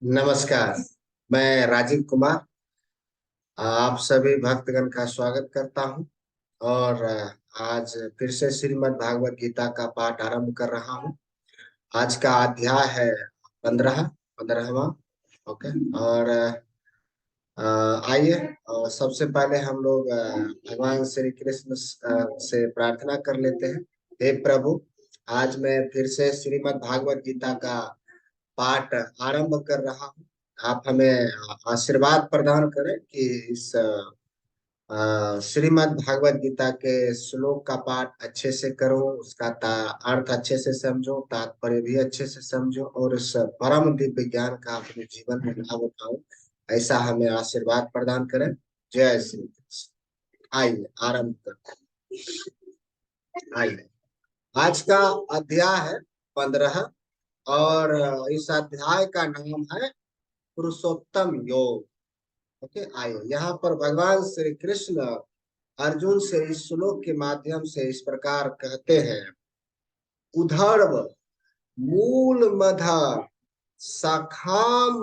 नमस्कार। मैं राजीव कुमार आप सभी भक्तगण का स्वागत करता हूं और आज फिर से श्रीमद् भागवत गीता का पाठ आरंभ कर रहा हूं। आज का अध्याय है 15वां। ओके। और आइए सबसे पहले हम लोग भगवान श्री कृष्ण से प्रार्थना कर लेते हैं। हे प्रभु, आज मैं फिर से श्रीमद् भागवत गीता का पाठ आरंभ कर रहा हूँ। आप हमें आशीर्वाद प्रदान करें कि इस श्रीमद् भागवत गीता के श्लोक का पाठ अच्छे से करो, उसका अर्थ अच्छे से समझो, तात्पर्य भी अच्छे से समझो और इस परम दिव्य ज्ञान का अपने जीवन में लाभ उठाओ। ऐसा हमें आशीर्वाद प्रदान करें। जय श्री कृष्ण। आइए आरंभ करते हैं। आइए, आज का अध्याय है 15 और इस अध्याय का नाम है पुरुषोत्तम योग। ओके। आइए, यहाँ पर भगवान श्री कृष्ण अर्जुन से इस श्लोक के माध्यम से इस प्रकार कहते हैं। उधर्व मूल मध सखाम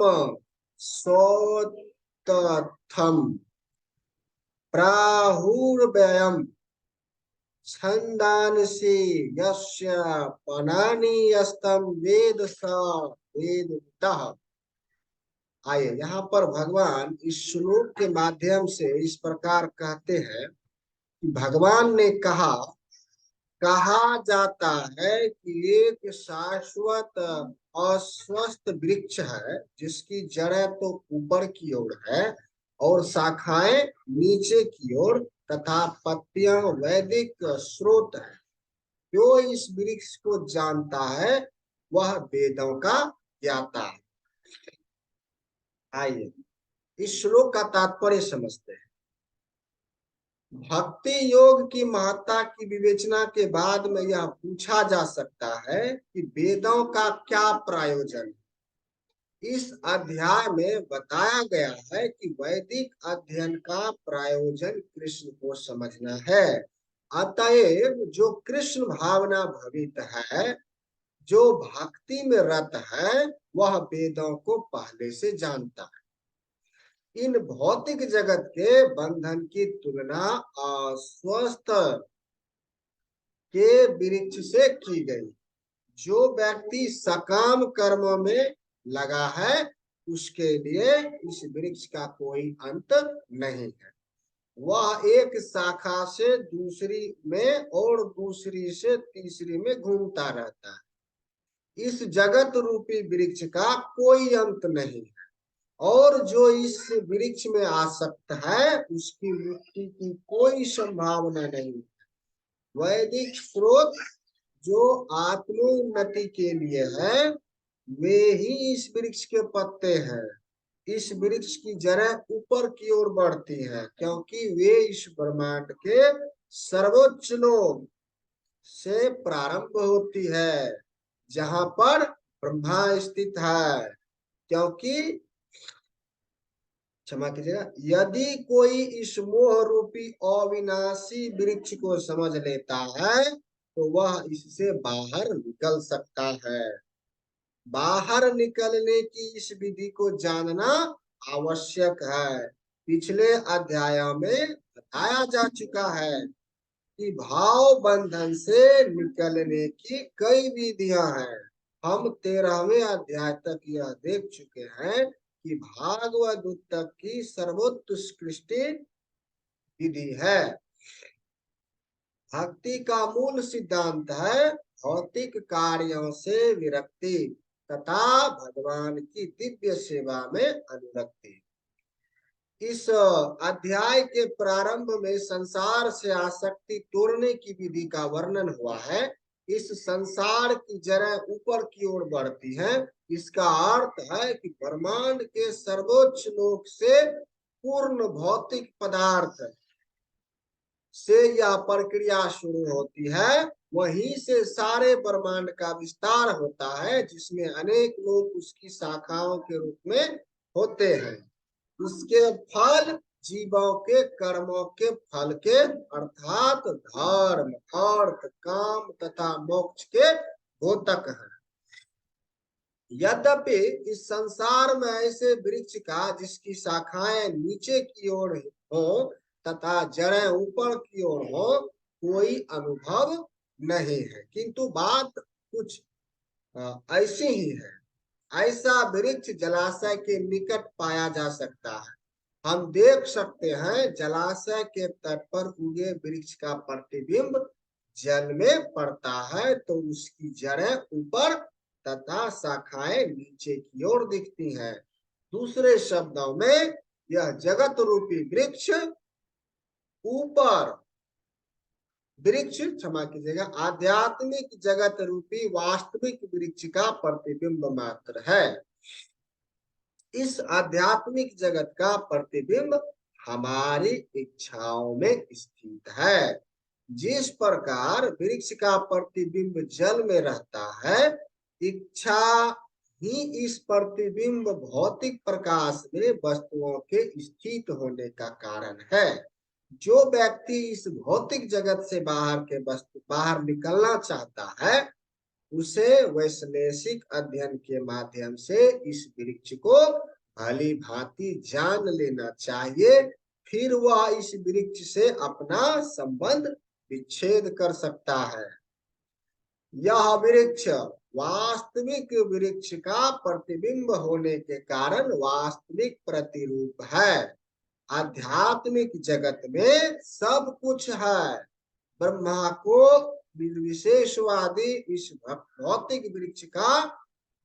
सोतथम प्राहुर्व्ययम् छंदांसि यस्य पनानि यस्तम वेद स वेदवितः। आइए, यहाँ पर भगवान इस श्लोक के माध्यम से इस प्रकार कहते हैं कि भगवान ने कहा जाता है कि एक शाश्वत अस्वस्थ वृक्ष है जिसकी जड़ें तो ऊपर की ओर है और शाखाएं नीचे की ओर तथा पत्तियां वैदिक स्रोत है। जो इस वृक्ष को जानता है वह वेदों का ज्ञाता है। आइए, इस श्लोक का तात्पर्य समझते हैं। भक्ति योग की महत्ता की विवेचना के बाद में यह पूछा जा सकता है कि वेदों का क्या प्रयोजन। इस अध्याय में बताया गया है कि वैदिक अध्ययन का प्रयोजन कृष्ण को समझना है। अतएव जो कृष्ण भावना भवित है, जो भक्ति में रत है, वह वेदों को पहले से जानता है। इन भौतिक जगत के बंधन की तुलना अस्वस्थ के वृक्ष से की गई। जो व्यक्ति सकाम कर्मों में लगा है उसके लिए इस वृक्ष का कोई अंत नहीं है। वह एक शाखा से दूसरी में और दूसरी से तीसरी में घूमता रहता है। इस जगत रूपी वृक्ष का कोई अंत नहीं है और जो इस वृक्ष में आसक्त है उसकी मुक्ति की कोई संभावना नहीं है। वैदिक स्रोत जो आत्मोन्नति के लिए है वे ही इस वृक्ष के पत्ते हैं। इस वृक्ष की जड़ें ऊपर की ओर बढ़ती हैं क्योंकि वे इस ब्रह्मांड के सर्वोच्च लोक से प्रारंभ होती है जहां पर ब्रह्मा स्थित है। क्योंकि क्षमा कीजिएगा, यदि कोई इस मोह रूपी अविनाशी वृक्ष को समझ लेता है तो वह इससे बाहर निकल सकता है। बाहर निकलने की इस विधि को जानना आवश्यक है। पिछले अध्यायों में बताया जा चुका है कि भाव बंधन से निकलने की कई विधियां हैं। हम 13वें अध्याय तक यह देख चुके हैं कि भागवत तक की सर्वोत्कृष्ट विधि है। भक्ति का मूल सिद्धांत है भौतिक कार्यों से विरक्ति तथा भगवान की दिव्य सेवा में अनुरक्ति। इस अध्याय के प्रारंभ में संसार से आसक्ति तोड़ने की विधि का वर्णन हुआ है। इस संसार की जड़ें ऊपर की ओर बढ़ती हैं। इसका अर्थ है कि ब्रह्मांड के सर्वोच्च लोक से पूर्ण भौतिक पदार्थ से यह प्रक्रिया शुरू होती है। वहीं से सारे ब्रह्मांड का विस्तार होता है जिसमें अनेक लोग उसकी शाखाओं के रूप में होते हैं। इसके फल जीवों के कर्मों के फल के अर्थात धर्म, अर्थ, काम तथा मोक्ष के द्योतक हैं। यद्यपि इस संसार में ऐसे वृक्ष का जिसकी शाखाएं नीचे की ओर हो तथा जड़ें ऊपर की ओर हो कोई अनुभव नहीं है, किंतु बात कुछ ऐसी ही है। ऐसा वृक्ष जलाशय के निकट पाया जा सकता है। हम देख सकते हैं जलाशय के तट पर उगे वृक्ष का प्रतिबिंब जल में पड़ता है तो उसकी जड़ें ऊपर तथा शाखाएं नीचे की ओर दिखती हैं। दूसरे शब्दों में यह जगत रूपी वृक्ष ऊपर वृक्ष, क्षमा कीजिएगा, आध्यात्मिक जगत रूपी वास्तविक वृक्ष का प्रतिबिंब मात्र है। इस आध्यात्मिक जगत का प्रतिबिंब हमारी इच्छाओं में स्थित है। जिस प्रकार वृक्ष का प्रतिबिंब जल में रहता है, इच्छा ही इस प्रतिबिंब भौतिक प्रकाश में वस्तुओं के स्थित होने का कारण है। जो व्यक्ति इस भौतिक जगत से बाहर निकलना चाहता है उसे वैश्लेषिक अध्ययन के माध्यम से इस वृक्ष को भली भांति जान लेना चाहिए, फिर वह इस वृक्ष से अपना संबंध विच्छेद कर सकता है। यह वृक्ष वास्तविक वृक्ष का प्रतिबिंब होने के कारण वास्तविक प्रतिरूप है। आध्यात्मिक जगत में सब कुछ है। ब्रह्मा को विशेषवादी इस भौतिक वृक्ष का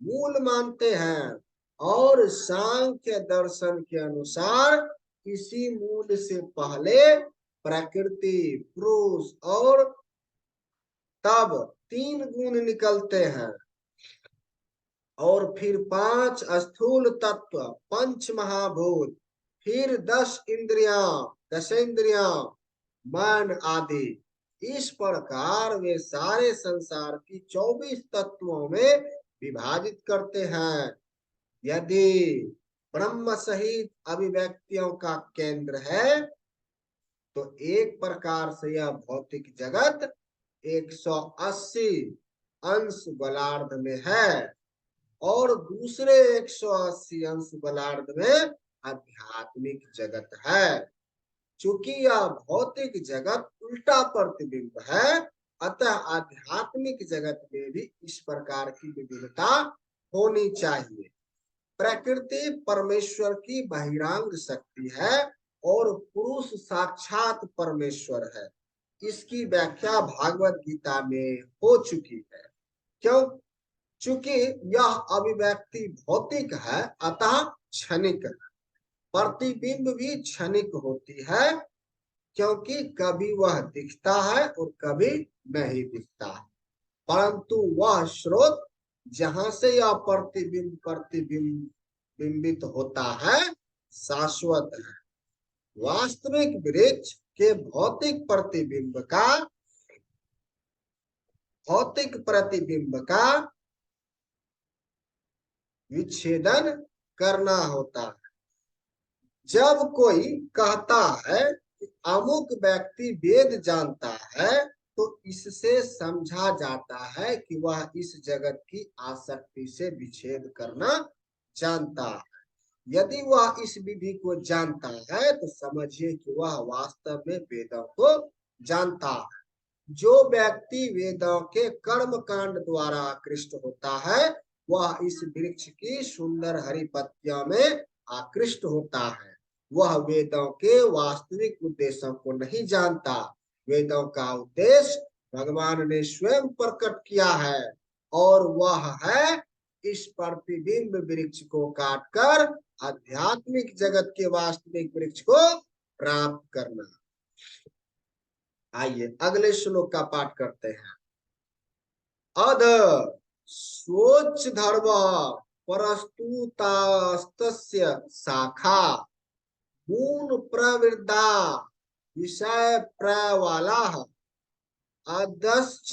मूल मानते हैं और सांख्य दर्शन के अनुसार इसी मूल से पहले प्रकृति, पुरुष और तब 3 गुण निकलते हैं और फिर 5 स्थूल तत्व, 5 महाभूत, फिर 10 इंद्रियां, 10 इंद्रियां, मन आदि। इस प्रकार वे सारे संसार की 24 तत्वों में विभाजित करते हैं। यदि ब्रह्म सहित अभिव्यक्तियों का केंद्र है तो एक प्रकार से यह भौतिक जगत 180 अंश गोलार्ध में है और दूसरे 180 अंश गोलार्ध में आध्यात्मिक जगत है। चूंकि यह भौतिक जगत उल्टा प्रतिबिंब है, अतः आध्यात्मिक जगत में भी इस प्रकार की विविधता होनी चाहिए। प्रकृति परमेश्वर की बहिरांग शक्ति है और पुरुष साक्षात परमेश्वर है। इसकी व्याख्या भागवत गीता में हो चुकी है। क्यों? चूंकि यह अभिव्यक्ति भौतिक है अतः क्षणिक है। प्रतिबिंब भी क्षणिक होती है क्योंकि कभी वह दिखता है और कभी नहीं दिखता है, परंतु वह स्रोत जहां से यह बिंबित होता है शाश्वत है। वास्तविक वृक्ष के भौतिक प्रतिबिंब का विच्छेदन करना होता है। जब कोई कहता है कि अमुक व्यक्ति वेद जानता है तो इससे समझा जाता है कि वह इस जगत की आसक्ति से विच्छेद करना जानता है। यदि वह इस विधि को जानता है तो समझिए कि वह वास्तव में वेदों को जानता है। जो व्यक्ति वेदों के कर्म कांड द्वारा आकृष्ट होता है वह इस वृक्ष की सुंदर हरी पत्तियों में आकृष्ट होता है। वह वेदों के वास्तविक उद्देश्यों को नहीं जानता। वेदों का उद्देश्य भगवान ने स्वयं प्रकट किया है और वह है इस प्रतिबिंब वृक्ष को काटकर आध्यात्मिक जगत के वास्तविक वृक्ष को प्राप्त करना। आइए अगले श्लोक का पाठ करते हैं। अध स्वोच्च धर्म परस्तुतास्तस्य शाखा मूल प्रवृद्धा विषय प्रवाला अधश्च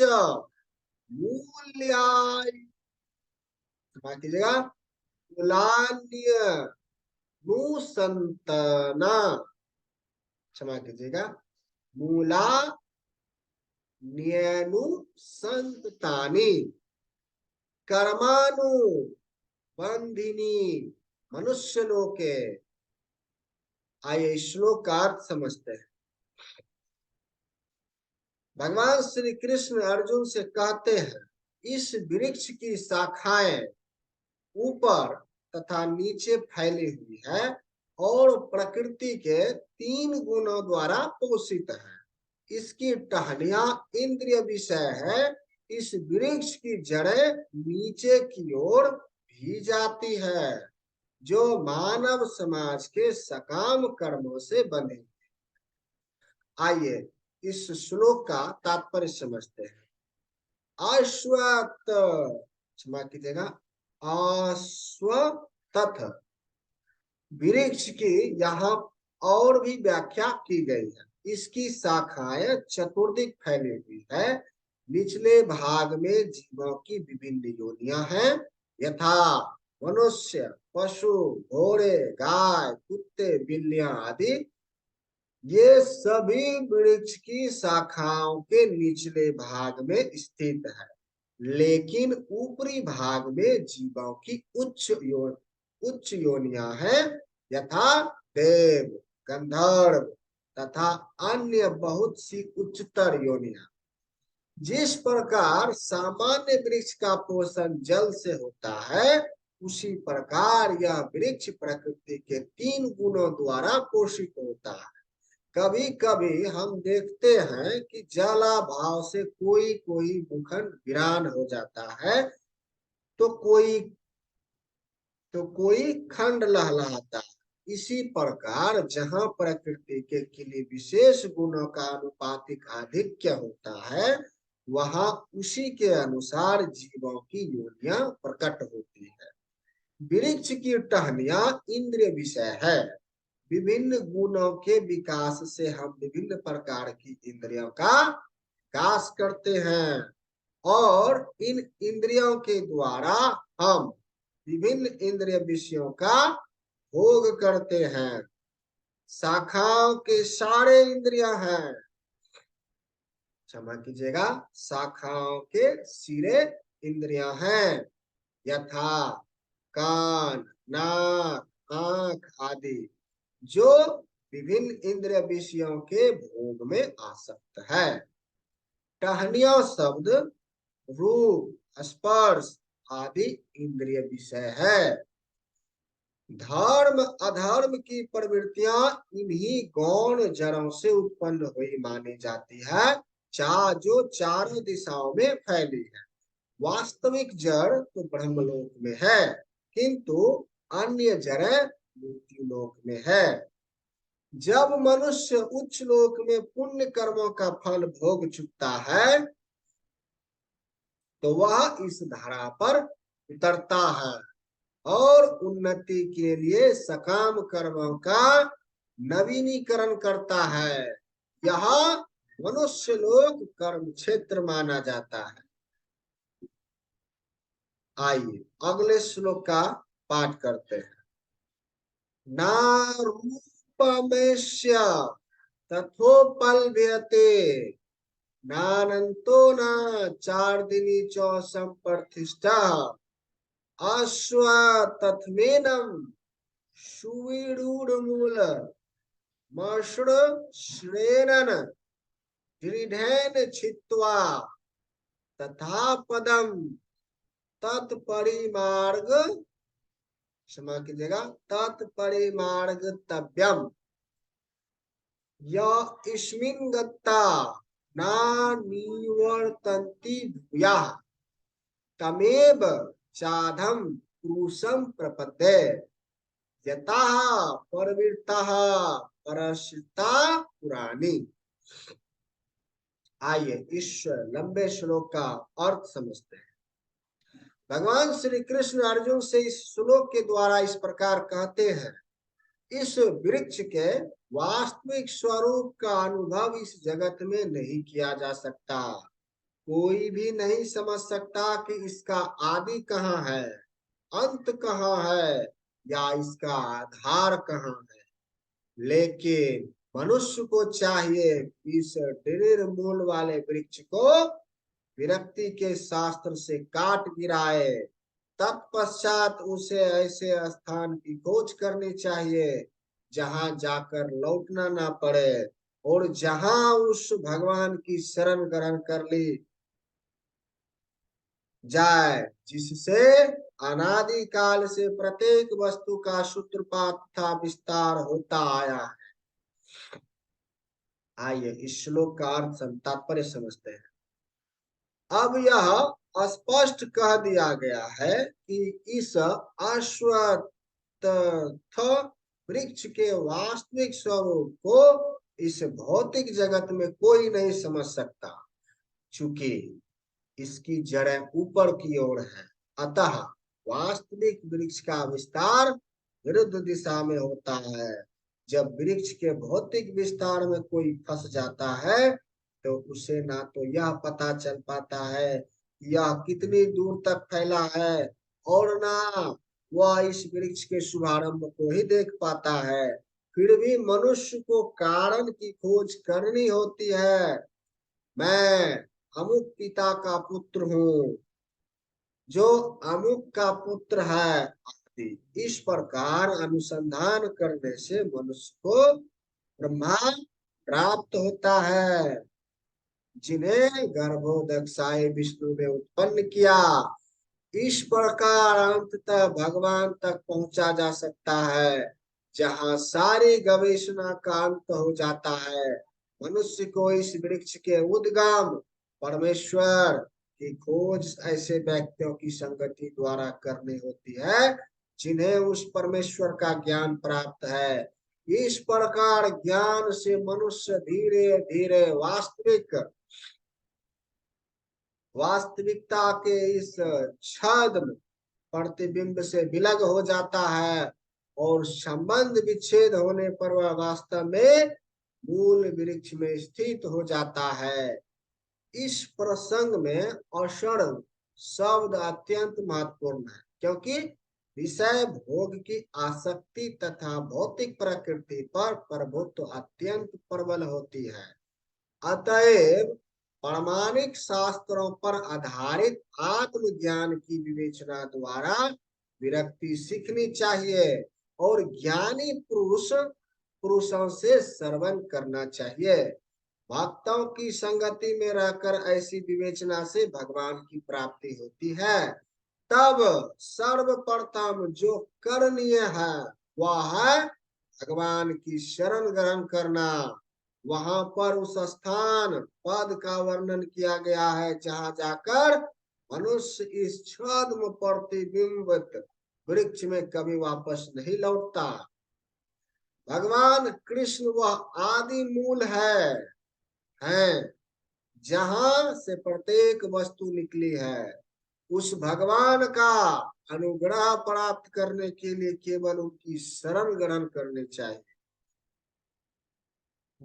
मूल्याय, कीजिएगा, मूलान्य नुसंतना, क्षमा कीजिएगा, मूला न्यनु संतानी कर्मानु बंधिनी मनुष्य लोके। आइए श्लोक का अर्थ समझते हैं। भगवान श्री कृष्ण अर्जुन से कहते हैं, इस वृक्ष की शाखाएं ऊपर तथा नीचे फैली हुई है और प्रकृति के 3 गुणों द्वारा पोषित है। इसकी टहनियां इंद्रिय विषय है। इस वृक्ष की जड़ें नीचे की ओर भी जाती है, जो मानव समाज के सकाम कर्मों से बने। आइए इस श्लोक का तात्पर्य समझते हैं। अश्वत्थ, क्षमा कीजिएगा, अश्वत्थ वृक्ष की यहाँ और भी व्याख्या की गई है। इसकी शाखाएं चतुर्दिक फैली हुई है। निचले भाग में जीवों की विभिन्न योनियां हैं, यथा मनुष्य, पशु, घोड़े, गाय, कुत्ते, बिल्लियां आदि। ये सभी वृक्ष की शाखाओं के निचले भाग में स्थित है, लेकिन ऊपरी भाग में जीवों की उच्च योनियां हैं, यथा देव, गंधर्व तथा अन्य बहुत सी उच्चतर योनियां। जिस प्रकार सामान्य वृक्ष का पोषण जल से होता है, उसी प्रकार यह वृक्ष प्रकृति के 3 गुणों द्वारा पोषित होता है। कभी कभी हम देखते हैं कि जलाभाव से कोई कोई मुखंड वीरान हो जाता है, तो कोई खंड लहलहाता है। इसी प्रकार जहाँ प्रकृति के किन्हीं विशेष गुणों का अनुपातिक आधिक्य होता है, वहां उसी के अनुसार जीवों की योनियां प्रकट होती है। वृक्ष की टहनियां इंद्रिय विषय है। विभिन्न गुणों के विकास से हम विभिन्न प्रकार की इंद्रियों का विकास करते हैं और इन इंद्रियों के द्वारा हम विभिन्न इंद्रिय विषयों का भोग करते हैं। शाखाओं के सारे इंद्रियां हैं, क्षमा कीजिएगा, शाखाओं के सिरे इंद्रियां हैं, यथा कान, नाक, आंख आदि, जो विभिन्न इंद्रिय विषयों के भोग में आसक्त है। टहनिया शब्द रूप, स्पर्श आदि इंद्रिय विषय है। धर्म अधर्म की प्रवृत्तियां इन्हीं गौण जड़ों से उत्पन्न हुई मानी जाती है, जो चारों दिशाओं में फैली है। वास्तविक जड़ तो ब्रह्मलोक में है, किंतु अन्य जड़ें मृत्यु लोक में है। जब मनुष्य उच्च लोक में पुण्य कर्मों का फल भोग चुकता है, तो वह इस धारा पर उतरता है और उन्नति के लिए सकाम कर्मों का नवीनीकरण करता है। यह मनुष्य लोक कर्म क्षेत्र माना जाता है। आइए अगले श्लोक का पाठ करते हैं। ना रूपमेश्य तथोपलभ्यते, नानंतो न चार्दिनी च संप्रतिष्ठा, अश्वत्थमेनं सुविरूढमूल मसृणेन दृढेन छित्त्वा तथा पदम तत्परिमार्ग, क्षमा कीजिएगा, तत्परिमार्गतव्यम यस्मिन् गत्वा न निवर्तन्ति भूयः तमेव चाधम पुरुषं प्रपद्ये, यतः प्रवृत्तः परश्रिता पुराणी। आइए इस लंबे श्लोक का अर्थ समझते हैं। भगवान श्री कृष्ण अर्जुन से इस श्लोक के द्वारा इस प्रकार कहते हैं, इस वृक्ष के वास्तविक स्वरूप का अनुभव इस जगत में नहीं किया जा सकता। कोई भी नहीं समझ सकता कि इसका आदि कहाँ है, अंत कहाँ है या इसका आधार कहाँ है। लेकिन मनुष्य को चाहिए इस दृढ़ मूल वाले वृक्ष को विरक्ति के शास्त्र से काट गिराए, तत्पश्चात उसे ऐसे स्थान की खोज करनी चाहिए जहां जाकर लौटना ना पड़े, और जहां उस भगवान की शरण ग्रहण कर ली जाए जिससे अनादि काल से प्रत्येक वस्तु का सूत्रपात तथा विस्तार होता आया है। आइए इस श्लोक का अर्थ तात्पर्य समझते हैं। अब यह स्पष्ट कह दिया गया है कि इस अश्वत्थ वृक्ष के वास्तविक स्वरूप को इस भौतिक जगत में कोई नहीं समझ सकता, चूंकि इसकी जड़ें ऊपर की ओर है। अतः वास्तविक वृक्ष का विस्तार विरुद्ध दिशा में होता है। जब वृक्ष के भौतिक विस्तार में कोई फंस जाता है तो उसे ना तो यह पता चल पाता है कि यह कितनी दूर तक फैला है, और ना वह इस वृक्ष के शुभारंभ को ही देख पाता है। फिर भी मनुष्य को कारण की खोज करनी होती है। मैं अमुक पिता का पुत्र हूँ, जो अमुक का पुत्र है आदि। इस प्रकार अनुसंधान करने से मनुष्य को ब्रह्मांड प्राप्त होता है, जिन्हें गर्भोदकसाई विष्णु ने उत्पन्न किया। इस प्रकार अंततः भगवान तक पहुंचा जा सकता है, जहां सारी गवेषणा का अंत हो जाता है। मनुष्य को इस वृक्ष के उद्गम परमेश्वर की खोज ऐसे व्यक्तियों की संगति द्वारा करनी होती है जिन्हें उस परमेश्वर का ज्ञान प्राप्त है। इस प्रकार ज्ञान से मनुष्य धीरे धीरे वास्तविकता के इस छद्म प्रतिबिंब से विलग हो जाता है, और संबंध विच्छेद होने पर वह वास्तव में मूल वृक्ष में स्थित हो जाता है। इस प्रसंग में अषण शब्द अत्यंत महत्वपूर्ण है, क्योंकि विषय भोग की आसक्ति तथा भौतिक प्रकृति पर प्रभुत्व अत्यंत प्रबल होती है। अतएव प्रामाणिक शास्त्रों पर आधारित आत्मज्ञान की विवेचना द्वारा विरक्ति सीखनी चाहिए, और ज्ञानी पुरुषों से श्रवण करना चाहिए। भक्तों की संगति में रहकर ऐसी विवेचना से भगवान की प्राप्ति होती है। तब सर्वप्रथम जो करणीय है वह है भगवान की शरण ग्रहण करना। वहां पर उस स्थान पद का वर्णन किया गया है जहां जाकर मनुष्य इस छद्म प्रतिबिंबित वृक्ष में कभी वापस नहीं लौटता। भगवान कृष्ण वह आदि मूल है जहां से प्रत्येक वस्तु निकली है। उस भगवान का अनुग्रह प्राप्त करने के लिए केवल उनकी शरण ग्रहण करनी चाहिए।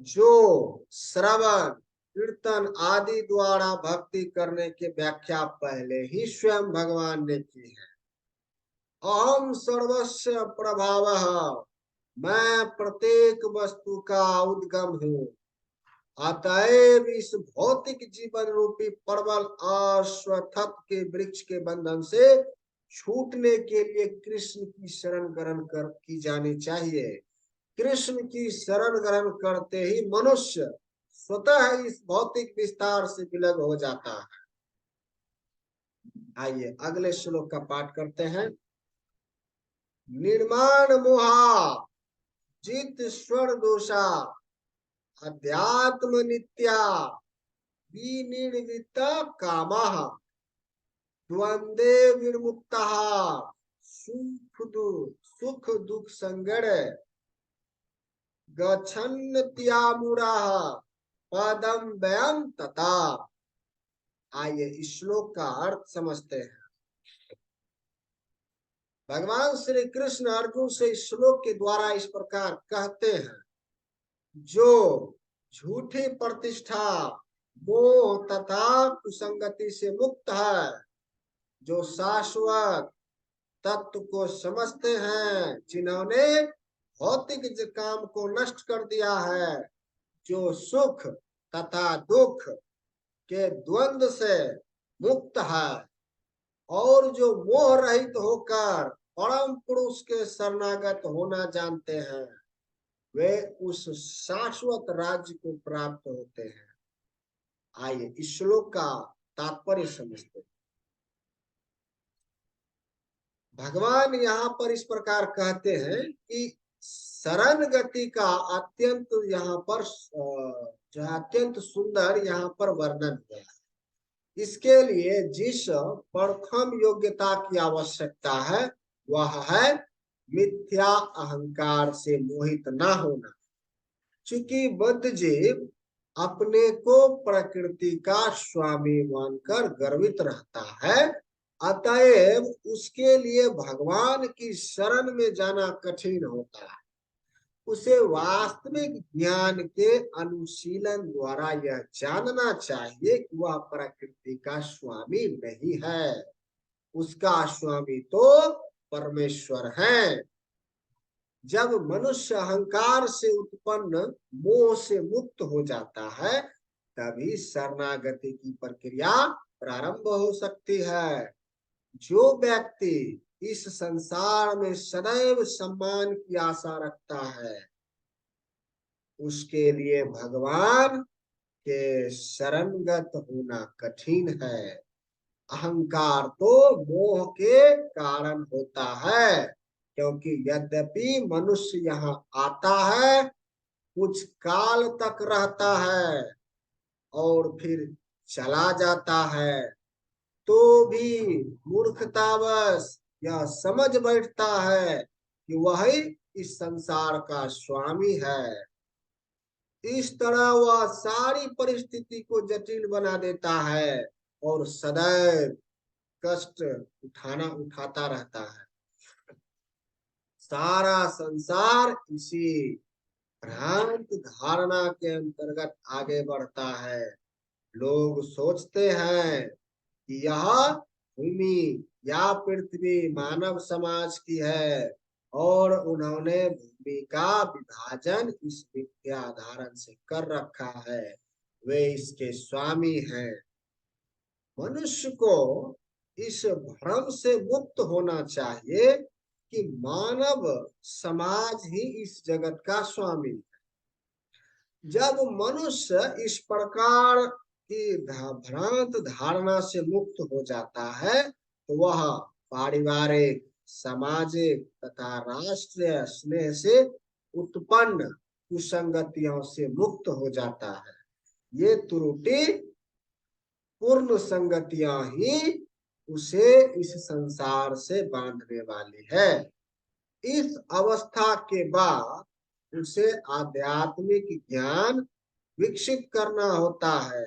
जो श्रवण कीर्तन आदि द्वारा भक्ति करने की व्याख्या पहले ही स्वयं भगवान ने की है। अहम सर्वस्व प्रभावः, मैं प्रत्येक वस्तु का उद्गम हूँ। अतएव इस भौतिक जीवन रूपी प्रबल अश्वत्थ के वृक्ष के बंधन से छूटने के लिए कृष्ण की शरण ग्रहण की जानी चाहिए। कृष्ण की शरण ग्रहण करते ही मनुष्य स्वतः इस भौतिक विस्तार से विलग हो जाता है। आइए अगले श्लोक का पाठ करते हैं। निर्माण मोहा जित स्वर दोषा अध्यात्म नित्या विनिर्मित कामः द्वंद्वे विमुक्तः सुख दुख संगड़ गच्छन्त्यामुराः पदम व्यम तथा। आइए इस श्लोक का अर्थ समझते हैं। भगवान श्री कृष्ण अर्जुन से इस श्लोक के द्वारा इस प्रकार कहते हैं, जो झूठी प्रतिष्ठा मोह तथा कुसंगति से मुक्त है, जो शाश्वत तत्व को समझते हैं, जिन्होंने भौतिक काम को नष्ट कर दिया है, जो सुख तथा दुख के द्वंद्व से मुक्त है, और जो मोह रहित होकर परम पुरुष के शरणागत होना जानते हैं, वे उस शाश्वत राज्य को प्राप्त होते हैं। आइए इस श्लोक का तात्पर्य समझते हैं। भगवान यहाँ पर इस प्रकार कहते हैं कि शरण गति का अत्यंत यहाँ पर जो अत्यंत सुंदर यहाँ पर वर्णन किया है। इसके लिए जिस प्रथम योग्यता की आवश्यकता है वह है मिथ्या अहंकार से मोहित न होना। चूंकि बद्ध जीव अपने को प्रकृति का स्वामी मानकर गर्वित रहता है, अतएव उसके लिए भगवान की शरण में जाना कठिन होता है। उसे वास्तविक ज्ञान के अनुशीलन द्वारा यह जानना चाहिए कि वह प्रकृति का स्वामी नहीं है, उसका स्वामी तो परमेश्वर है। जब मनुष्य अहंकार से उत्पन्न मोह से मुक्त हो जाता है, तभी शरणागति की प्रक्रिया प्रारंभ हो सकती है। जो व्यक्ति इस संसार में सदैव सम्मान की आशा रखता है, उसके लिए भगवान के शरणगत होना कठिन है। अहंकार तो मोह के कारण होता है, क्योंकि यद्यपि मनुष्य यहाँ आता है, कुछ काल तक रहता है और फिर चला जाता है, तो भी मूर्खतावश यह समझ बैठता है कि वही इस संसार का स्वामी है। इस तरह वह सारी परिस्थिति को जटिल बना देता है और सदैव कष्ट उठाता रहता है। सारा संसार इसी भ्रांत धारणा के अंतर्गत आगे बढ़ता है। लोग सोचते हैं कि यह भूमि या पृथ्वी मानव समाज की है और उन्होंने भूमि का विभाजन इस मिथ्या धारण से कर रखा है, वे इसके स्वामी हैं। मनुष्य को इस भ्रम से मुक्त होना चाहिए कि मानव समाज ही इस जगत का स्वामी है। जब मनुष्य इस प्रकार की भ्रांत धारणा से मुक्त हो जाता है, तो वह पारिवारिक, सामाजिक तथा राष्ट्रीय स्नेह से उत्पन्न कुसंगतियों से मुक्त हो जाता है। ये त्रुटि पूर्ण संगतियां ही उसे इस संसार से बांधने वाली है। इस अवस्था के बाद उसे आध्यात्मिक ज्ञान विकसित करना होता है।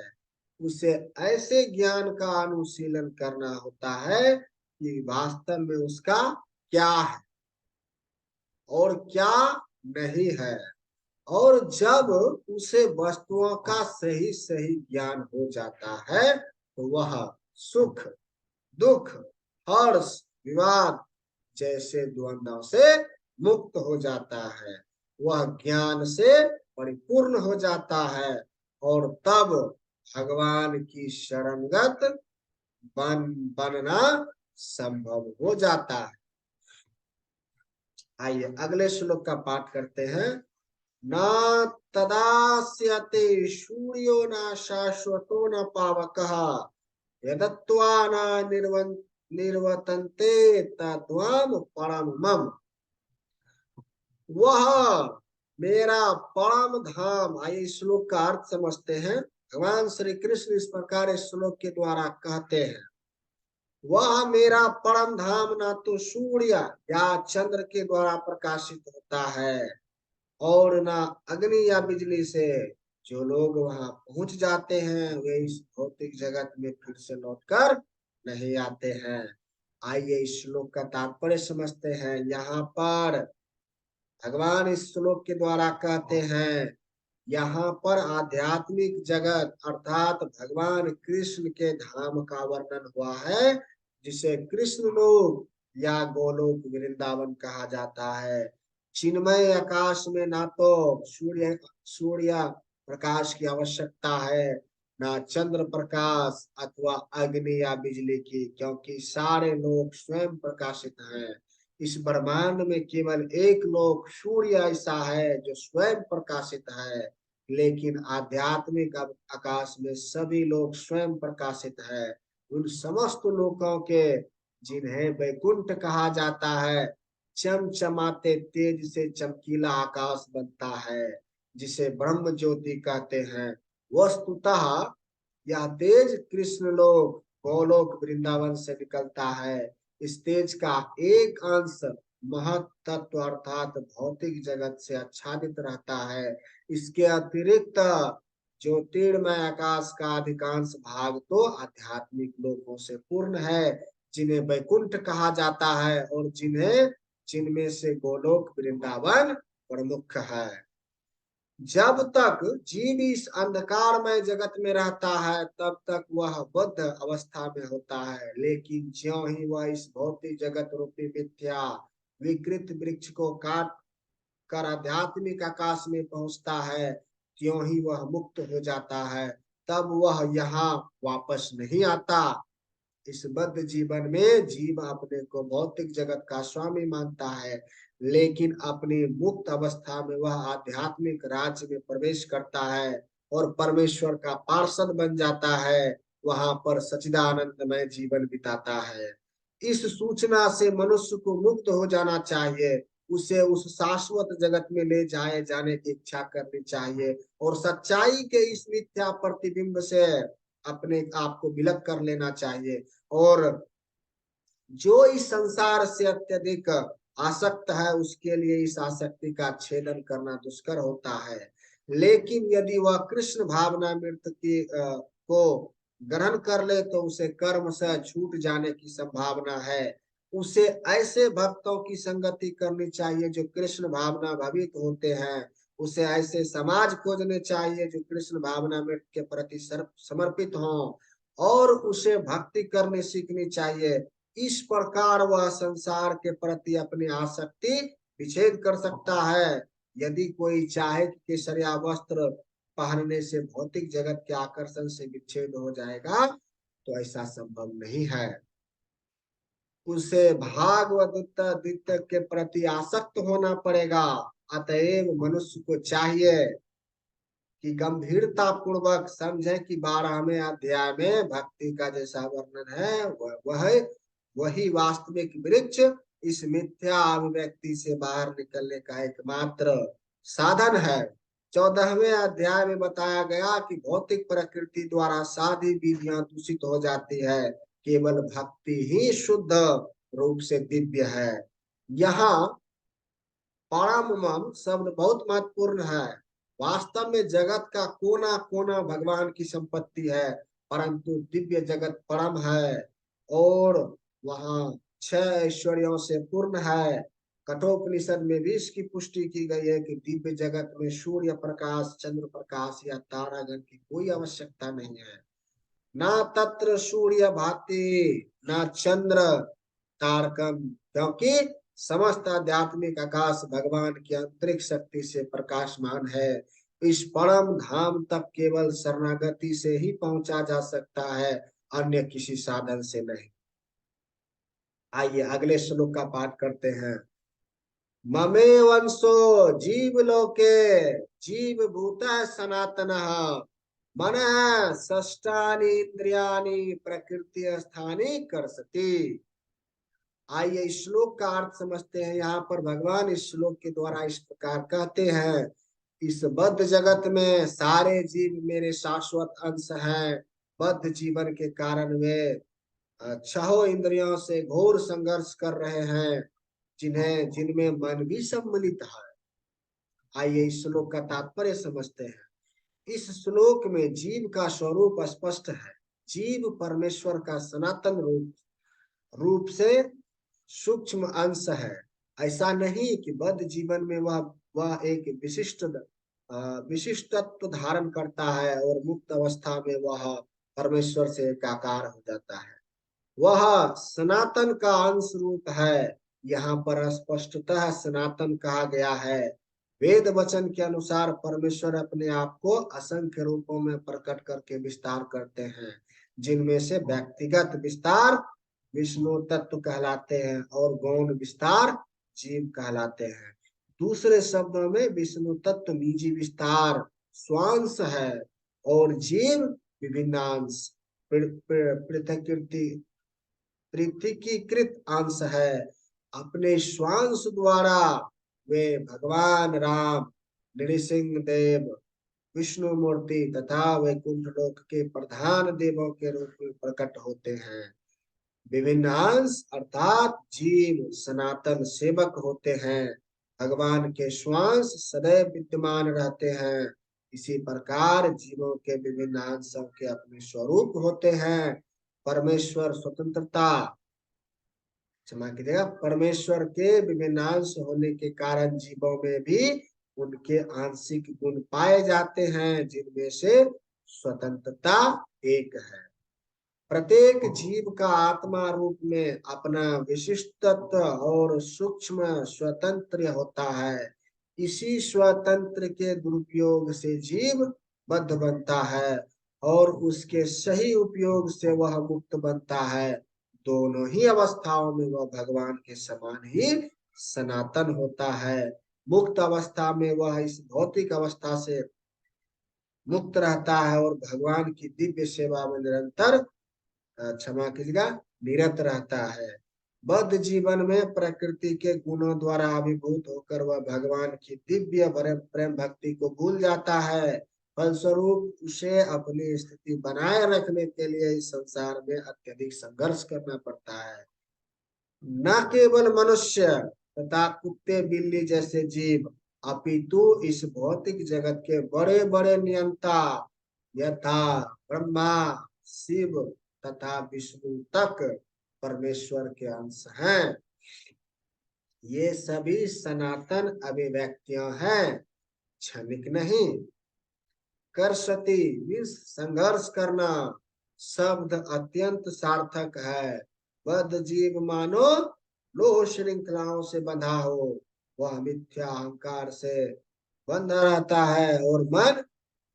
उसे ऐसे ज्ञान का अनुशीलन करना होता है कि वास्तव में उसका क्या है और क्या नहीं है। और जब उसे वस्तुओं का सही सही ज्ञान हो जाता है, तो वह सुख, दुख, हर्ष, विवाद जैसे द्वंद्वों से मुक्त हो जाता है। वह ज्ञान से परिपूर्ण हो जाता है और तब भगवान की शरणगत बनना संभव हो जाता है। आइए अगले श्लोक का पाठ करते हैं। न तदास्यते सूर्यो न शाश्वतो न पावकः यदत्वा न निर्वर्तन्ते तद्वाम परम मम। वह मेरा परम धाम। आइए श्लोक का अर्थ समझते हैं। भगवान श्री कृष्ण इस प्रकार इस श्लोक के द्वारा कहते हैं, वह मेरा परम धाम न तो सूर्य या चंद्र के द्वारा प्रकाशित होता है और ना अग्नि या बिजली से। जो लोग वहां पहुंच जाते हैं वे इस भौतिक जगत में फिर से लौटकर नहीं आते हैं। आइए इस श्लोक का तात्पर्य समझते हैं। यहाँ पर भगवान इस श्लोक के द्वारा कहते हैं, यहाँ पर आध्यात्मिक जगत अर्थात भगवान कृष्ण के धाम का वर्णन हुआ है, जिसे कृष्ण लोक या गोलोक वृंदावन कहा जाता है। चिन्मय आकाश में ना तो सूर्य प्रकाश की आवश्यकता है ना चंद्र प्रकाश अथवा अग्नि या बिजली की, क्योंकि सारे लोग स्वयं प्रकाशित हैं। इस ब्रह्मांड में केवल एक लोक सूर्य ऐसा है जो स्वयं प्रकाशित है, लेकिन आध्यात्मिक आकाश में सभी लोग स्वयं प्रकाशित है। उन समस्त लोकों के, जिन्हें वैकुंठ कहा जाता है, चमचमाते तेज से चमकीला आकाश बनता है, जिसे ब्रह्म ज्योति कहते हैं। वस्तुतः यह तेज कृष्ण लोक गोलोक वृंदावन से निकलता है। इस तेज का एक अंश महत तत्व अर्थात भौतिक जगत से आच्छादित रहता है। इसके अतिरिक्त ज्योतिर्मय आकाश का अधिकांश भाग तो आध्यात्मिक लोकों से पूर्ण है, जिन्हें वैकुंठ कहा जाता है और जिनमें से गोलोक वृंदावन प्रमुख है। जब तक जीव इस अंधकारमय जगत में रहता है तब तक वह बद्ध अवस्था में होता है, लेकिन ज्यों ही वह इस भौतिक जगत रूपी मिथ्या विकृत वृक्ष को काट कर आध्यात्मिक आकाश में पहुंचता है, त्यों ही वह मुक्त हो जाता है। तब वह यहाँ वापस नहीं आता। इस बद्ध जीवन में जीव अपने को भौतिक जगत का स्वामी मानता है, लेकिन अपनी मुक्त अवस्था में वह आध्यात्मिक राज्य में प्रवेश करता है और परमेश्वर का पार्षद बन जाता है। वहां पर सच्चिदानंदमय जीवन बिताता है। इस सूचना से मनुष्य को मुक्त हो जाना चाहिए। उसे उस शाश्वत जगत में ले जाए जाने की इच्छा करनी चाहिए और सच्चाई के इस मिथ्या प्रतिबिंब से अपने आप को विलग कर लेना चाहिए। और जो इस संसार से अत्यधिक आसक्त है, उसके लिए इस आसक्ति का छेदन करना दुष्कर होता है। लेकिन यदि वह कृष्ण भावना मृत की को ग्रहण कर ले तो उसे कर्म से छूट जाने की संभावना है। उसे ऐसे भक्तों की संगति करनी चाहिए जो कृष्ण भावना भावित होते हैं। उसे ऐसे समाज खोजने चाहिए जो कृष्ण भावना मृत के प्रति समर्पित हों, और उसे भक्ति करनी सीखनी चाहिए। इस प्रकार वह संसार के प्रति अपनी आसक्ति विच्छेद कर सकता है। यदि कोई चाहे कि केसरिया वस्त्र पहनने से भौतिक जगत के आकर्षण से विच्छेद हो जाएगा, तो ऐसा संभव नहीं है। उसे भागवत द्वितीय के प्रति आसक्त होना पड़ेगा। अतएव मनुष्य को चाहिए कि गंभीरता पूर्वक समझे कि 12वें अध्याय में भक्ति का जैसा वर्णन है वही वास्तविक वृक्ष इस मिथ्या अभिव्यक्ति से बाहर निकलने का एकमात्र साधन है। 14वें अध्याय में बताया गया कि भौतिक प्रकृति द्वारा सारी विधियां दूषित हो जाती है, केवल भक्ति ही शुद्ध रूप से दिव्य है। यहाँ परम मम शब्द बहुत महत्वपूर्ण है। वास्तव में जगत का कोना कोना भगवान की संपत्ति है, परंतु दिव्य जगत परम है और वहाँ 6 ऐश्वर्यों से पूर्ण है। कठोपनिषद में भी इसकी पुष्टि की गई है कि दिव्य जगत में सूर्य प्रकाश, चंद्र प्रकाश या तारागण की कोई आवश्यकता नहीं है। ना तत्र सूर्य भाति ना चंद्र तारकम, क्योंकि समस्त आध्यात्मिक आकाश भगवान की आंतरिक शक्ति से प्रकाशमान है। इस परम धाम तक केवल शरणागति से ही पहुंचा जा सकता है, अन्य किसी साधन से नहीं। आइए अगले श्लोक का पाठ करते हैं। ममे वंशो जीव लोके जीव भूत सनातन मन षष्ठानि इंद्रियाणि प्रकृति स्थानी करसति। आइए इस श्लोक का अर्थ समझते हैं। यहाँ पर भगवान इस श्लोक के द्वारा इस प्रकार कहते हैं, इस बद्ध जगत में सारे जीव मेरे शाश्वत अंश हैं। बद्ध जीवन के कारण वे 6 इंद्रियों से घोर संघर्ष कर रहे हैं, जिनमें मन भी सम्मिलित है। आइए इस श्लोक का तात्पर्य समझते हैं। इस श्लोक में जीव का स्वरूप स्पष्ट है। जीव परमेश्वर का सनातन रूप से सूक्ष्म अंश है। ऐसा नहीं कि बद्ध जीवन में वह एक विशिष्टत्व धारण करता है और मुक्त अवस्था में वह परमेश्वर से एकाकार हो जाता है। वह सनातन का अंश रूप है। यहाँ पर स्पष्टतः सनातन कहा गया है। वेद वचन के अनुसार परमेश्वर अपने आप को असंख्य रूपों में प्रकट करके विस्तार करते हैं, जिनमें से व्यक्तिगत विस्तार विष्णु तत्व कहलाते हैं और गौण विस्तार जीव कहलाते हैं। दूसरे शब्दों में विष्णु तत्व निजी विस्तार स्वांश है और जीव विभिन्नांश पृथकीकृत अंश है। अपने स्वांश द्वारा वे भगवान राम, नृसिंह देव, विष्णु मूर्ति तथा वैकुंठ लोक के प्रधान देवों के रूप में प्रकट होते हैं। विभिन्न अंश अर्थात जीव सनातन सेवक होते हैं। भगवान के श्वास सदैव विद्यमान रहते हैं। इसी प्रकार जीवों के विभिन्न अंशों के अपने स्वरूप होते हैं। परमेश्वर स्वतंत्रता, क्षमा कीजिएगा, परमेश्वर के विभिन्न अंश होने के कारण जीवों में भी उनके आंशिक गुण पाए जाते हैं, जिनमें से स्वतंत्रता एक है। प्रत्येक जीव का आत्मा रूप में अपना विशिष्ट तत्व और सूक्ष्म स्वतंत्र होता है। इसी स्वतंत्र के दुरुपयोग से जीव बद्ध बनता है और उसके सही उपयोग से वह मुक्त बनता है। दोनों ही अवस्थाओं में वह भगवान के समान ही सनातन होता है। मुक्त अवस्था में वह इस भौतिक अवस्था से मुक्त रहता है और भगवान की दिव्य सेवा में निरंतर, क्षमा कीजिएगा, निरत रहता है। बद्ध जीवन में प्रकृति के गुणों द्वारा अभिभूत होकर वह भगवान की दिव्य प्रेम भक्ति को भूल जाता है। फलस्वरूप उसे अपनी स्थिति बनाए रखने के लिए इस संसार में अत्यधिक संघर्ष करना पड़ता है। न केवल मनुष्य तथा कुत्ते बिल्ली जैसे जीव, अपितु इस भौतिक जगत के बड़े बड़े नियंता यथा ब्रह्मा, शिव तथा विष्णु तक परमेश्वर के अंश हैं। ये सभी सनातन अभिव्यक्तियां हैं, क्षणिक नहीं। करसती मीन्स संघर्ष करना शब्द अत्यंत सार्थक है। बद्ध जीव मानो लोह श्रृंखलाओं से बंधा हो, वह मिथ्या अहंकार से बंधा रहता है और मन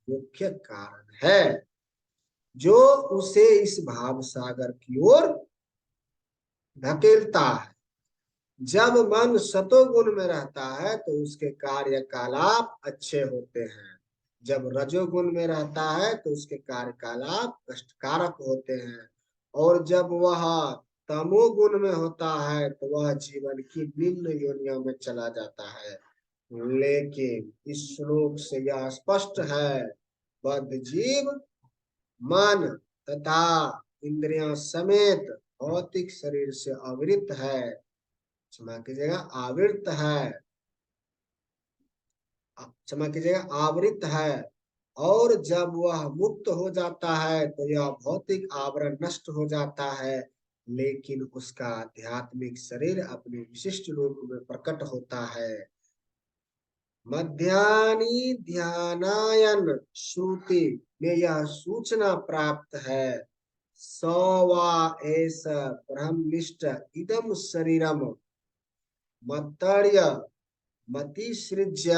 मुख्य कारण है जो उसे इस भाव सागर की ओर धकेलता है। जब मन सतोगुण में रहता है तो उसके कार्यकलाप अच्छे होते हैं। जब रजोगुण में रहता है तो उसके कार्यकलाप कष्टकारक होते हैं। और जब वह तमोगुण में होता है तो वह जीवन की निम्न योनियों में चला जाता है। लेकिन इस श्लोक से यह स्पष्ट है, बद्ध जीव मन तथा इंद्रियों समेत भौतिक शरीर से आवृत है, क्षमा कीजिएगा आवृत है, क्षमा कीजिएगा आवृत है। और जब वह मुक्त हो जाता है तो यह भौतिक आवरण नष्ट हो जाता है, लेकिन उसका आध्यात्मिक शरीर अपने विशिष्ट रूप में प्रकट होता है। मध्यानि ध्यानायन श्रुति में यह सूचना प्राप्त है, सवा एस ब्रह्मनिष्ठ इदम शरीरम मत्तर्य मतिसृज्य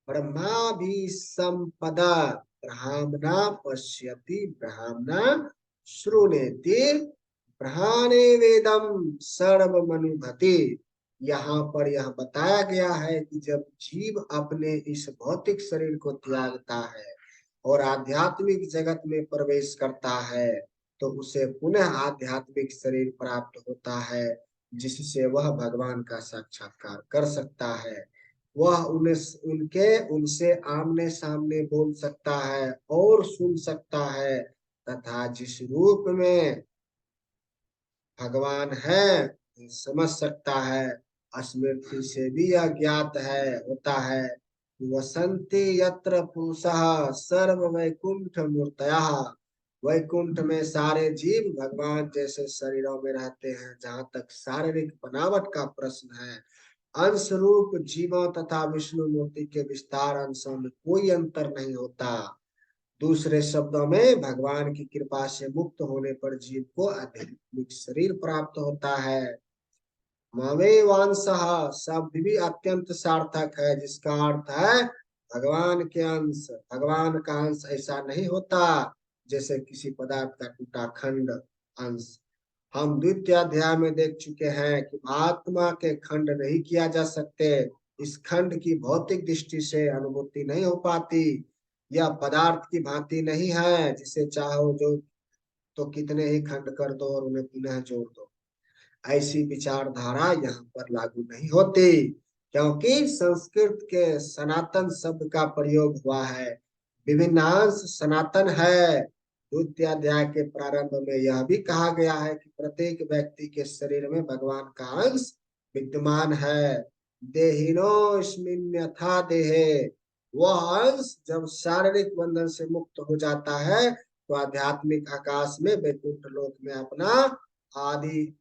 ब्रह्माभिसंपद ब्राह्मणा पश्यति ब्राह्मणा श्रुणेति ब्रह्मणे वेदम सर्वमनुभूति। यहाँ पर यह बताया गया है कि जब जीव अपने इस भौतिक शरीर को त्यागता है और आध्यात्मिक जगत में प्रवेश करता है तो उसे पुनः आध्यात्मिक शरीर प्राप्त होता है, जिससे वह भगवान का साक्षात्कार कर सकता है। वह उनसे आमने सामने बोल सकता है और सुन सकता है तथा जिस रूप में भगवान है समझ सकता है। स्मृति से भी यह ज्ञात है होता है, वसंति यत्र पुरुषः सर्व वैकुंठ मूर्तयः। वैकुंठ में सारे जीव भगवान जैसे शरीरों में रहते हैं। जहाँ तक शारीरिक बनावट का प्रश्न है, अंश रूप जीवों तथा विष्णु मूर्ति के विस्तार अंशों में कोई अंतर नहीं होता। दूसरे शब्दों में भगवान की कृपा से मुक्त होने पर जीव को आध्यात्मिक शरीर प्राप्त होता है। मवे वांसः शब्द भी अत्यंत सार्थक है, जिसका अर्थ है भगवान के अंश। भगवान का अंश ऐसा नहीं होता जैसे किसी पदार्थ का टूटा खंड अंश। हम द्वितीय अध्याय में देख चुके हैं कि आत्मा के खंड नहीं किया जा सकते। इस खंड की भौतिक दृष्टि से अनुभूति नहीं हो पाती। यह पदार्थ की भांति नहीं है जिसे चाहो जो तो कितने ही खंड कर दो और उन्हें पुनः जोड़ दो। ऐसी विचारधारा यहाँ पर लागू नहीं होती, क्योंकि संस्कृत के सनातन शब्द का प्रयोग हुआ है। विभिन्नांश सनातन है। द्वितीय अध्याय के प्रारंभ में यह भी कहा गया है कि प्रत्येक व्यक्ति के शरीर में भगवान का अंश विद्यमान है। देहिनो यथा देहे, वह अंश जब शारीरिक बंधन से मुक्त हो जाता है तो आध्यात्मिक आकाश में वैकुंठ लोक में अपना आदि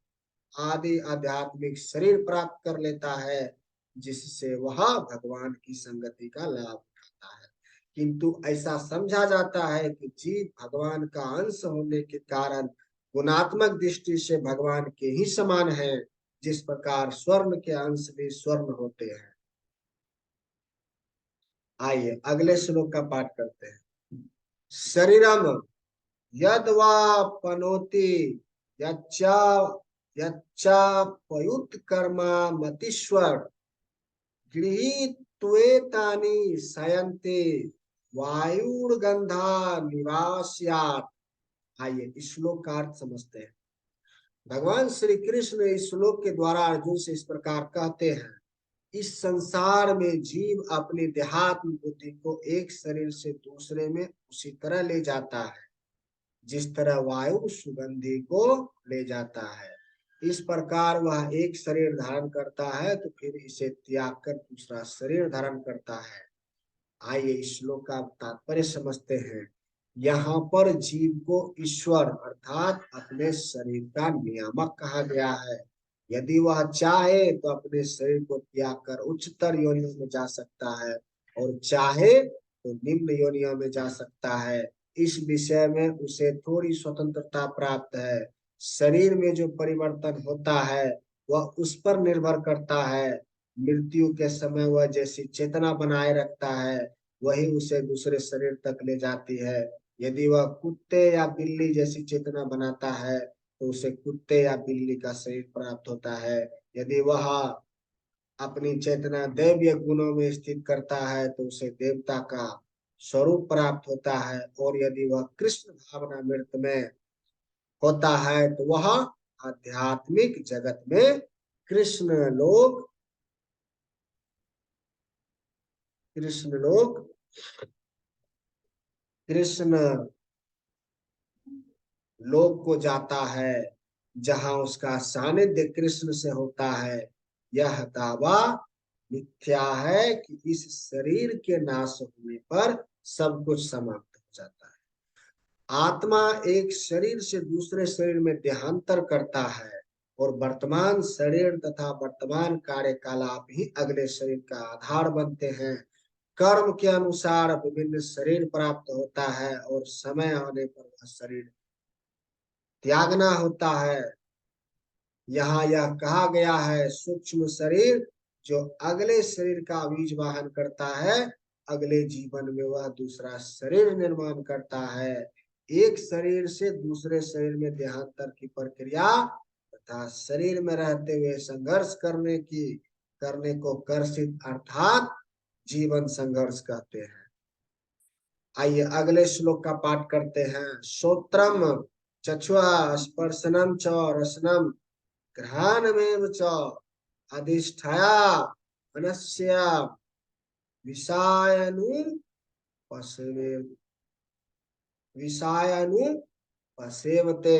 आदि आध्यात्मिक शरीर प्राप्त कर लेता है, जिससे वह भगवान की संगति का लाभ उठाता है। किंतु ऐसा समझा जाता है कि जीव भगवान का अंश होने के कारण गुणात्मक दृष्टि से भगवान के ही समान है, जिस प्रकार स्वर्ण के अंश भी स्वर्ण होते हैं। आइए अगले श्लोक का पाठ करते हैं। शरीरम यद वा पनोति यच्चा यच्चापयुत कर्मा मतीश्वर गृहीत्वेतानि शयन्ते वायुर्गंधा निवास्यात्। आइए इस श्लोक का अर्थ समझते हैं। भगवान श्री कृष्ण इस श्लोक के द्वारा अर्जुन से इस प्रकार कहते हैं, इस संसार में जीव अपनी देहात्म बुद्धि को एक शरीर से दूसरे में उसी तरह ले जाता है जिस तरह वायु सुगंधि को ले जाता है। इस प्रकार वह एक शरीर धारण करता है तो फिर इसे त्याग कर दूसरा शरीर धारण करता है। आइए इस श्लोक का तात्पर्य समझते हैं। यहाँ पर जीव को ईश्वर अर्थात अपने शरीर का नियामक कहा गया है। यदि वह चाहे तो अपने शरीर को त्याग कर उच्चतर योनियों में जा सकता है और चाहे तो निम्न योनियों में जा सकता है। इस विषय में उसे थोड़ी स्वतंत्रता प्राप्त है। शरीर में जो परिवर्तन होता है वह उस पर निर्भर करता है। मृत्यु के समय वह जैसी चेतना बनाए रखता है वही उसे दूसरे शरीर तक ले जाती है। यदि वह कुत्ते या बिल्ली जैसी चेतना बनाता है तो उसे कुत्ते या बिल्ली का शरीर प्राप्त होता है। यदि वह अपनी चेतना दैवीय गुणों में स्थित करता है तो उसे देवता का स्वरूप प्राप्त होता है। और यदि वह कृष्ण भावनामृत में होता है तो वह आध्यात्मिक जगत में कृष्ण लोक कृष्ण लोक कृष्ण लोक को जाता है, जहां उसका सानिध्य कृष्ण से होता है। यह दावा मिथ्या है कि इस शरीर के नाश होने पर सब कुछ समाप्त हो जाता है। आत्मा एक शरीर से दूसरे शरीर में देहांतर करता है और वर्तमान शरीर तथा वर्तमान कार्यकलाप ही अगले शरीर का आधार बनते हैं। कर्म के अनुसार विभिन्न शरीर प्राप्त होता है और समय आने पर वह शरीर त्यागना होता है। यहाँ यह कहा गया है सूक्ष्म शरीर जो अगले शरीर का बीज वाहन करता है, अगले जीवन में वह दूसरा शरीर निर्माण करता है। एक शरीर से दूसरे शरीर में देहांतर की प्रक्रिया तथा शरीर में रहते हुए संघर्ष करने को कर्षित अर्थात जीवन संघर्ष कहते हैं। आइए अगले श्लोक का पाठ करते हैं। श्रोत्रम चक्षुः स्पर्शनम च रसनम घ्राणमेव च अधिष्ठाया मनस्य विषयानु पसेवे विषयानु पसेवते।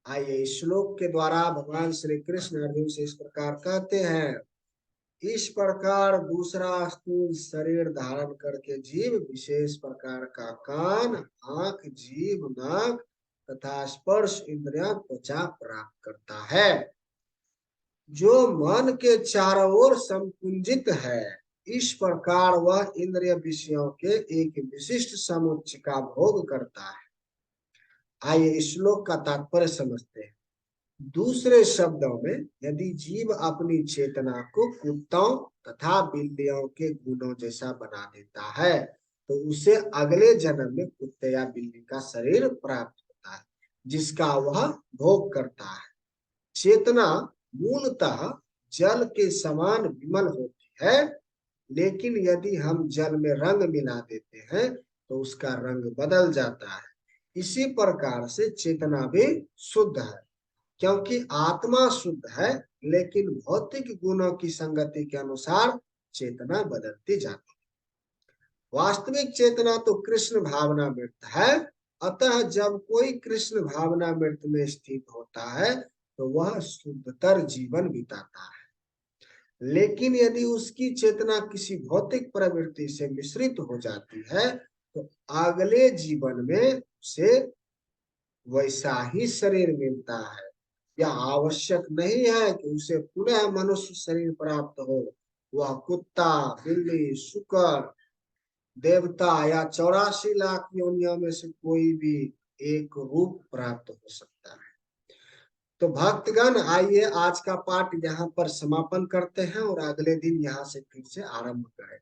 आइए इस श्लोक के द्वारा भगवान श्री कृष्ण अर्जुन से इस प्रकार कहते हैं, इस प्रकार दूसरा स्थूल शरीर धारण करके जीव विशेष प्रकार का कान, आंख, जीभ, नाक तथा स्पर्श इंद्रियां त्वचा प्राप्त करता है। जो मन के चारों ओर संकुंजित है, इस प्रकार वह इंद्रिय विषयों के एक विशिष्ट समुच्चय का भोग करता है। आइए इस श्लोक का तात्पर्य समझते हैं। दूसरे शब्दों में, यदि जीव अपनी चेतना को कुत्तों तथा बिल्लियों के गुणों जैसा बना देता है तो उसे अगले जन्म में कुत्ते या बिल्ली का शरीर प्राप्त होता है जिसका वह भोग करता है। चेतना मूलतः जल के समान विमल होती है, लेकिन यदि हम जल में रंग मिला देते हैं तो उसका रंग बदल जाता है। इसी प्रकार से चेतना भी शुद्ध है, क्योंकि आत्मा शुद्ध है, लेकिन भौतिक गुणों की संगति के अनुसार चेतना बदलती जाती है। वास्तविक चेतना तो कृष्ण भावना मृत है, अतः जब कोई कृष्ण भावना मृत में स्थित होता है तो वह शुद्धतर जीवन बिताता है। लेकिन यदि उसकी चेतना किसी भौतिक प्रवृत्ति से मिश्रित हो जाती है तो अगले जीवन में उसे वैसा ही शरीर मिलता है। यह आवश्यक नहीं है कि उसे पुनः मनुष्य शरीर प्राप्त हो। वह कुत्ता, बिल्ली, शुकर, देवता या 84 लाख योनियों में से कोई भी एक रूप प्राप्त हो सकता है। तो भक्तगण, आइए आज का पाठ यहाँ पर समापन करते हैं और अगले दिन यहाँ से फिर से आरंभ करें।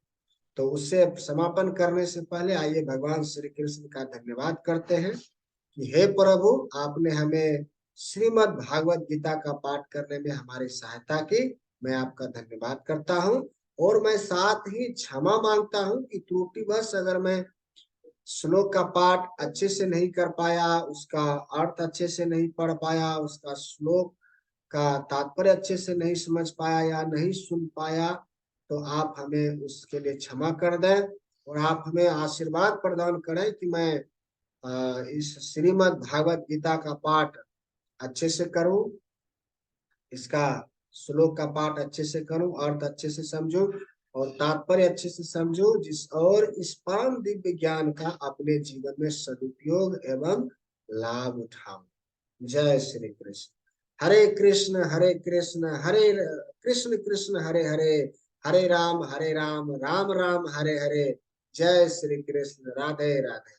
तो उससे समापन करने से पहले आइए भगवान श्री कृष्ण का धन्यवाद करते हैं कि हे प्रभु, आपने हमें श्रीमद् भागवत गीता का पाठ करने में हमारी सहायता की। मैं आपका धन्यवाद करता हूँ और मैं साथ ही क्षमा मांगता हूँ कि त्रुटिवश अगर मैं श्लोक का पाठ अच्छे से नहीं कर पाया, उसका अर्थ अच्छे से नहीं पढ़ पाया, उसका श्लोक का तात्पर्य अच्छे से नहीं समझ पाया या नहीं सुन पाया, तो आप हमें उसके लिए क्षमा कर दें और आप हमें आशीर्वाद प्रदान करें कि मैं इस श्रीमद् भागवत गीता का पाठ अच्छे से करूं, इसका श्लोक का पाठ अच्छे से करूं, अर्थ अच्छे से समझूं और तात्पर्य अच्छे से समझूं, और इस परम दिव्य ज्ञान का अपने जीवन में सदुपयोग एवं लाभ उठाऊं। जय श्री कृष्ण। हरे कृष्ण हरे कृष्ण कृष्ण हरे हरे, हरे राम राम राम हरे हरे। जय श्री कृष्ण। राधे राधे।